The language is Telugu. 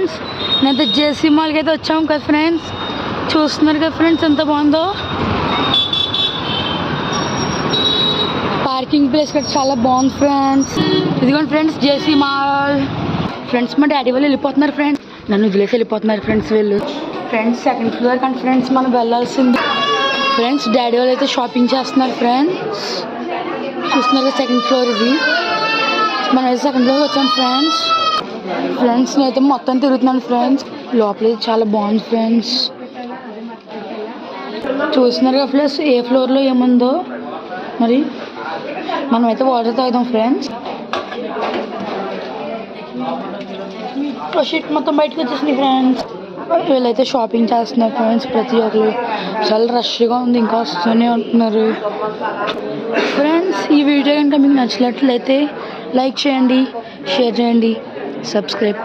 ఫ్రెండ్స్ నేనైతే జేసీ మాల్కి అయితే వచ్చాము కదా ఫ్రెండ్స్. చూస్తున్నారు కదా ఫ్రెండ్స్ ఎంత బాగుందో. పార్కింగ్ ప్లేస్ కూడా చాలా బాగుంది ఫ్రెండ్స్. ఇదిగోండి ఫ్రెండ్స్ జేసీ మాల్. ఫ్రెండ్స్ మా డాడీ వాళ్ళు వెళ్ళిపోతున్నారు ఫ్రెండ్స్. నన్ను వదిలేసి వెళ్ళిపోతున్నారు ఫ్రెండ్స్ వీళ్ళు. ఫ్రెండ్స్ సెకండ్ ఫ్లోర్ కానీ ఫ్రెండ్స్ మనం వెళ్ళాల్సింది. ఫ్రెండ్స్ డాడీ వాళ్ళు అయితే షాపింగ్ చేస్తున్నారు ఫ్రెండ్స్. చూస్తున్నారు సెకండ్ ఫ్లోర్ ఇది. మనం అయితే సెకండ్ ఫ్లోర్ వచ్చాం ఫ్రెండ్స్. ఫ్రెండ్స్ నేనైతే మొత్తం తిరుగుతున్నాను ఫ్రెండ్స్. లోపల చాలా బాగుంది ఫ్రెండ్స్. చూస్తున్నారు కదా ఫ్రెండ్స్ ఏ ఫ్లోర్లో ఏముందో. మరి మనమైతే వాటర్ తాగుదాం ఫ్రెండ్స్. షీట్ మొత్తం బయటకు వచ్చేసింది ఫ్రెండ్స్. వీళ్ళైతే షాపింగ్ చేస్తున్నారు ఫ్రెండ్స్. ప్రతి ఒక్కరు చాలా రష్గా ఉంది, ఇంకా వస్తూనే ఉంటున్నారు ఫ్రెండ్స్. ఈ వీడియో కనుక మీకు నచ్చినట్లయితే లైక్ చేయండి, షేర్ చేయండి, సబ్స్క్రైబ్.